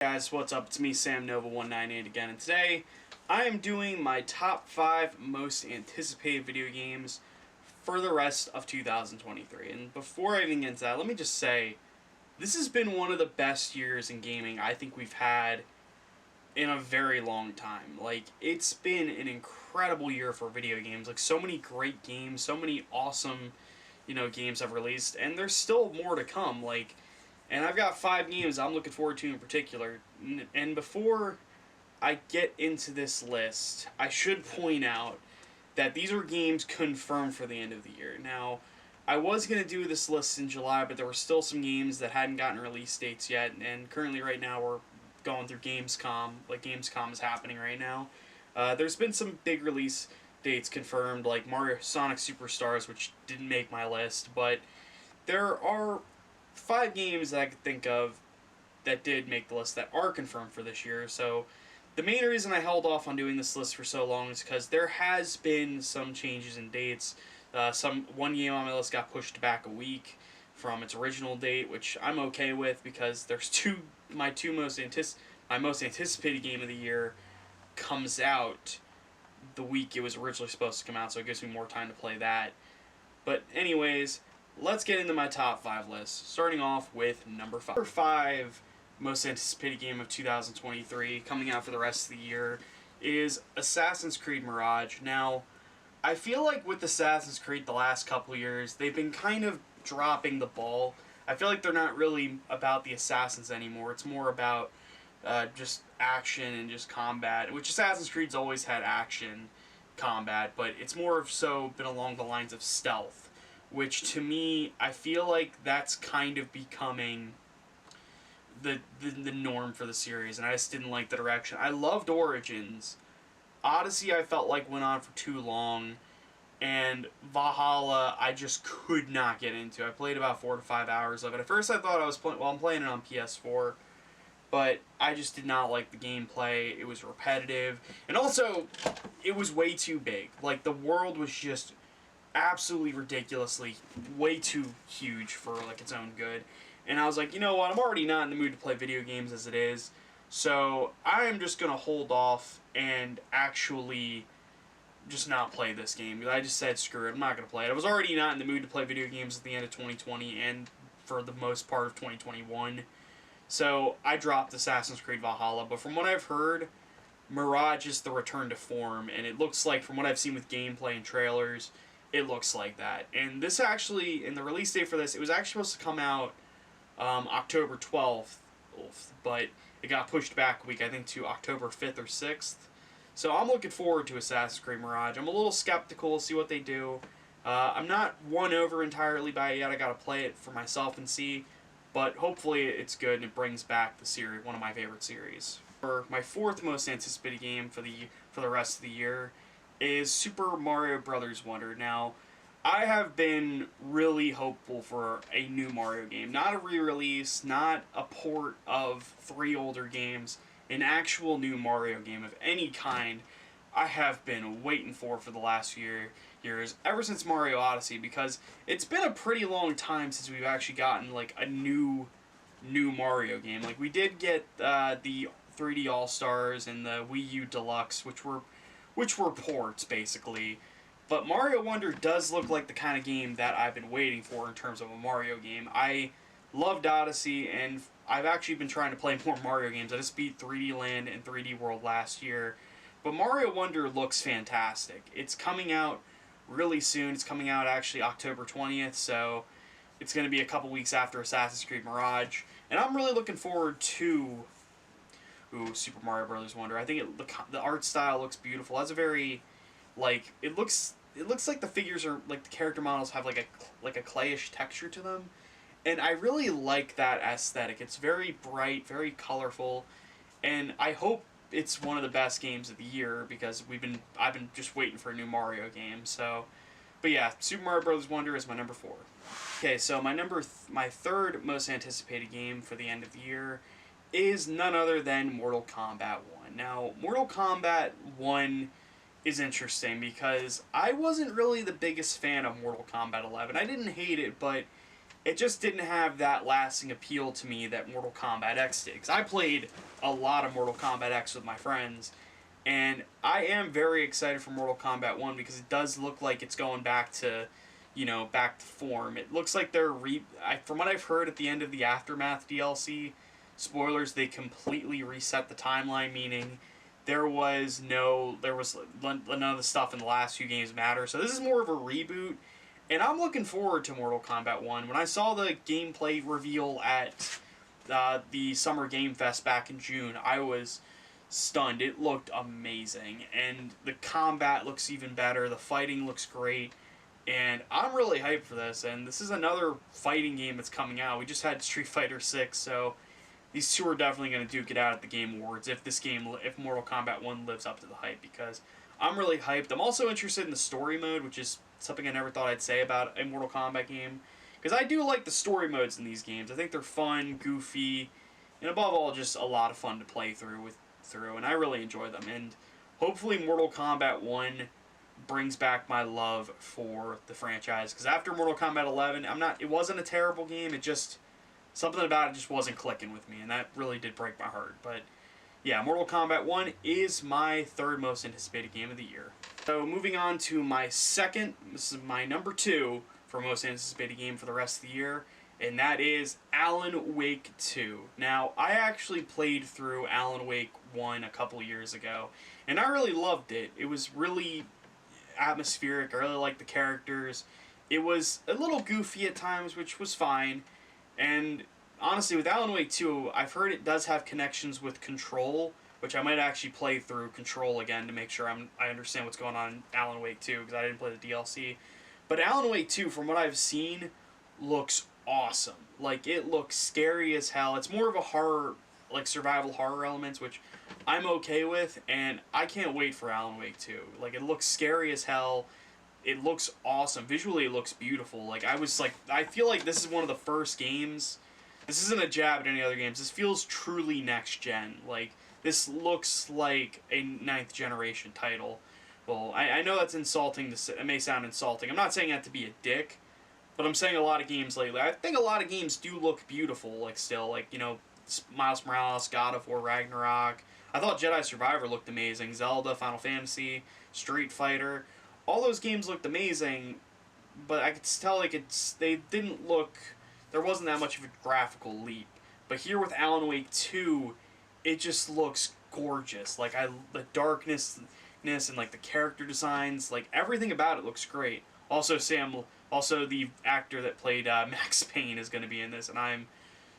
Guys, what's up? It's me, Sam Nova198 again, and today I am doing my top 5 most anticipated video games for the rest of 2023. And before I even get into that, let me just say, this has been one of the best years in gaming I think we've had in a very long time. Like, it's been an incredible year for video games. Like, so many great games, so many awesome, games have released, and there's still more to come. And I've got 5 games I'm looking forward to in particular. And before I get into this list, I should point out that these are games confirmed for the end of the year. Now, I was going to do this list in July, but there were still some games that hadn't gotten release dates yet. And currently right now we're going through Gamescom. Like, Gamescom is happening right now. There's been some big release dates confirmed, like Mario Sonic Superstars, which didn't make my list. But there are 5 games that I could think of that did make the list that are confirmed for this year. So the main reason I held off on doing this list for so long is because there has been some changes in dates. One game on my list got pushed back a week from its original date, which I'm okay with because there's my most anticipated game of the year comes out the week it was originally supposed to come out, so it gives me more time to play that. But anyways, let's get into my top 5 list, starting off with number 5. Number 5 most anticipated game of 2023, coming out for the rest of the year, is Assassin's Creed Mirage. Now, I feel like with Assassin's Creed the last couple years, they've been kind of dropping the ball. I feel like they're not really about the assassins anymore. It's more about just action and just combat, which Assassin's Creed's always had action, combat, but it's more so been along the lines of stealth, which to me, I feel like that's kind of becoming the norm for the series, and I just didn't like the direction. I loved Origins. Odyssey I felt like went on for too long, and Valhalla I just could not get into. I played about 4 to 5 hours of it. At first I thought I was playing, I'm playing it on PS4, but I just did not like the gameplay. It was repetitive, and also it was way too big. Like, the world was just absolutely ridiculously way too huge for like its own good. And I was like, you know what, I'm already not in the mood to play video games as it is, so I am just gonna hold off and actually just not play this game. I just said screw it, I'm not gonna play it. I was already not in the mood to play video games at the end of 2020 and for the most part of 2021, so I dropped Assassin's Creed Valhalla. But from what I've heard, Mirage is the return to form, and it looks like, from what I've seen with gameplay and trailers, it looks like that. And this actually, in the release date for this, it was actually supposed to come out October 12th, but it got pushed back a week, I think, to October 5th or 6th. So I'm looking forward to Assassin's Creed Mirage. I'm a little skeptical, see what they do. I'm not won over entirely by it yet. I gotta play it for myself and see, but hopefully it's good and it brings back the series, one of my favorite series. For my 4th most anticipated game for the rest of the year is Super Mario Bros. Wonder. Now, I have been really hopeful for a new Mario game. Not a re-release, not a port of 3 older games, an actual new Mario game of any kind. I have been waiting for the last few years, ever since Mario Odyssey, because it's been a pretty long time since we've actually gotten like a new Mario game. Like, we did get the 3D All-Stars and the Wii U Deluxe, which were ports, basically. But Mario Wonder does look like the kind of game that I've been waiting for in terms of a Mario game. I loved Odyssey, and I've actually been trying to play more Mario games. I just beat 3D Land and 3D World last year. But Mario Wonder looks fantastic. It's coming out really soon. It's coming out actually October 20th, so it's going to be a couple weeks after Assassin's Creed Mirage. And I'm really looking forward to Super Mario Bros. Wonder. I think the art style looks beautiful. It has a very, like, it looks like the figures are, like, the character models have like a clayish texture to them, and I really like that aesthetic. It's very bright, very colorful, and I hope it's one of the best games of the year because I've been just waiting for a new Mario game. So, but yeah, Super Mario Bros. Wonder is my number 4. Okay, so my 3rd most anticipated game for the end of the year is none other than Mortal Kombat 1. Now, Mortal Kombat 1 is interesting because I wasn't really the biggest fan of Mortal Kombat 11. I didn't hate it, but it just didn't have that lasting appeal to me that Mortal Kombat X did. Because I played a lot of Mortal Kombat X with my friends, and I am very excited for Mortal Kombat 1 because it does look like it's going back to, back to form. It looks like they're from what I've heard at the end of the Aftermath DLC, spoilers, they completely reset the timeline, meaning there was none of the stuff in the last few games matter. So this is more of a reboot, and I'm looking forward to Mortal Kombat 1. When I saw the gameplay reveal at the Summer Game Fest back in June, I was stunned. It looked amazing, and the combat looks even better. The fighting looks great, and I'm really hyped for this. And this is another fighting game that's coming out. We just had Street Fighter 6, so these two are definitely going to duke it out at the Game Awards if Mortal Kombat 1 lives up to the hype, because I'm really hyped. I'm also interested in the story mode, which is something I never thought I'd say about a Mortal Kombat game, because I do like the story modes in these games. I think they're fun, goofy, and above all, just a lot of fun to play through, and I really enjoy them. And hopefully Mortal Kombat 1 brings back my love for the franchise, because after Mortal Kombat 11, it wasn't a terrible game, something about it just wasn't clicking with me, and that really did break my heart. But yeah, Mortal Kombat 1 is my third most anticipated game of the year. So moving on to my second, this is my number 2 for most anticipated game for the rest of the year, and that is Alan Wake 2. Now, I actually played through Alan Wake 1 a couple years ago, and I really loved it. It was really atmospheric. I really liked the characters. It was a little goofy at times, which was fine. And honestly, with Alan Wake 2, I've heard it does have connections with Control, which I might actually play through Control again to make sure I understand what's going on in Alan Wake 2, because I didn't play the DLC. But Alan Wake 2, from what I've seen, looks awesome. Like, it looks scary as hell. It's more of a horror, like survival horror elements, which I'm okay with, and I can't wait for Alan Wake 2. Like, it looks scary as hell. It looks awesome. Visually, it looks beautiful. Like, I feel like this is one of the first games. This isn't a jab at any other games. This feels truly next gen. Like, this looks like a 9th generation title. Well, I know that's insulting. It may sound insulting. I'm not saying that to be a dick, but I'm saying a lot of games lately. I think a lot of games do look beautiful, like, still. Like, Miles Morales, God of War, Ragnarok. I thought Jedi Survivor looked amazing. Zelda, Final Fantasy, Street Fighter. All those games looked amazing, but I could tell, like, they didn't look, there wasn't that much of a graphical leap. But here with Alan Wake 2, it just looks gorgeous. Like, the darkness and, like, the character designs, like, everything about it looks great. Also, the actor that played Max Payne is going to be in this, and I'm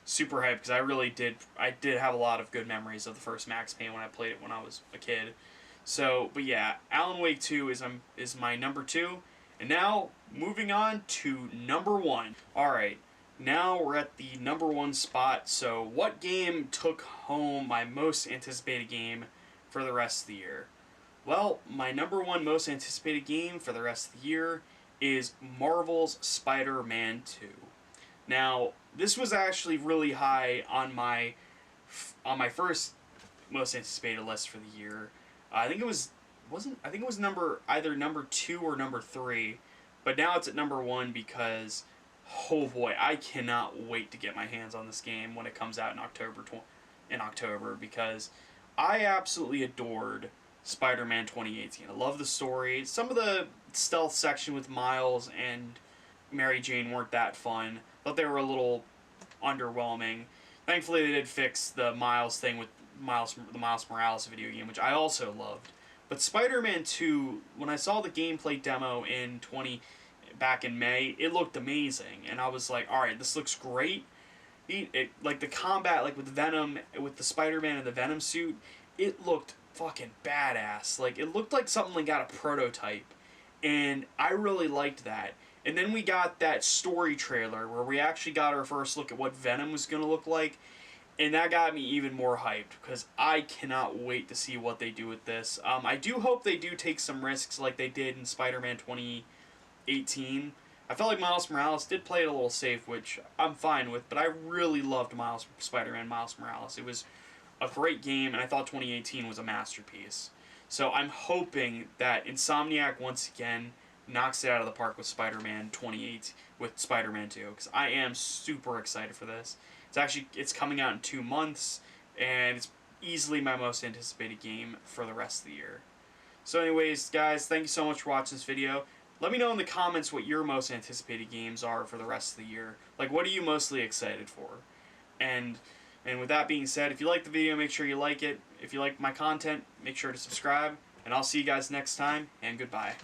super hyped, because I did have a lot of good memories of the first Max Payne when I played it when I was a kid. So, but yeah, Alan Wake 2 is my number 2. And now, moving on to number 1. Alright, now we're at the number 1 spot. So, what game took home my most anticipated game for the rest of the year? Well, my number 1 most anticipated game for the rest of the year is Marvel's Spider-Man 2. Now, this was actually really high on my first most anticipated list for the year. I think it was either number 2 or number 3, but now it's at number 1 because, oh boy, I cannot wait to get my hands on this game when it comes out in October, because I absolutely adored Spider-Man 2018. I love the story. Some of the stealth section with Miles and Mary Jane weren't that fun. Thought they were a little underwhelming. Thankfully, they did fix the Miles thing with the Miles Morales video game, which I also loved. But Spider-Man 2, when I saw the gameplay demo back in May, it looked amazing, and I was like, alright, this looks great. Like, the combat, like, with Venom, with the Spider-Man in the Venom suit, it looked fucking badass. Like, it looked like something like got a prototype, and I really liked that. And then we got that story trailer where we actually got our first look at what Venom was going to look like, and that got me even more hyped, because I cannot wait to see what they do with this. I do hope they do take some risks like they did in Spider-Man 2018. I felt like Miles Morales did play it a little safe, which I'm fine with, but I really loved Spider-Man Miles Morales. It was a great game, and I thought 2018 was a masterpiece. So I'm hoping that Insomniac once again knocks it out of the park with Spider-Man 28, with Spider-Man 2, because I am super excited for this. It's coming out in 2 months, and it's easily my most anticipated game for the rest of the year. So anyways, guys, thank you so much for watching this video. Let me know in the comments what your most anticipated games are for the rest of the year. Like, what are you mostly excited for? And with that being said, if you like the video, make sure you like it. If you like my content, make sure to subscribe. And I'll see you guys next time, and goodbye.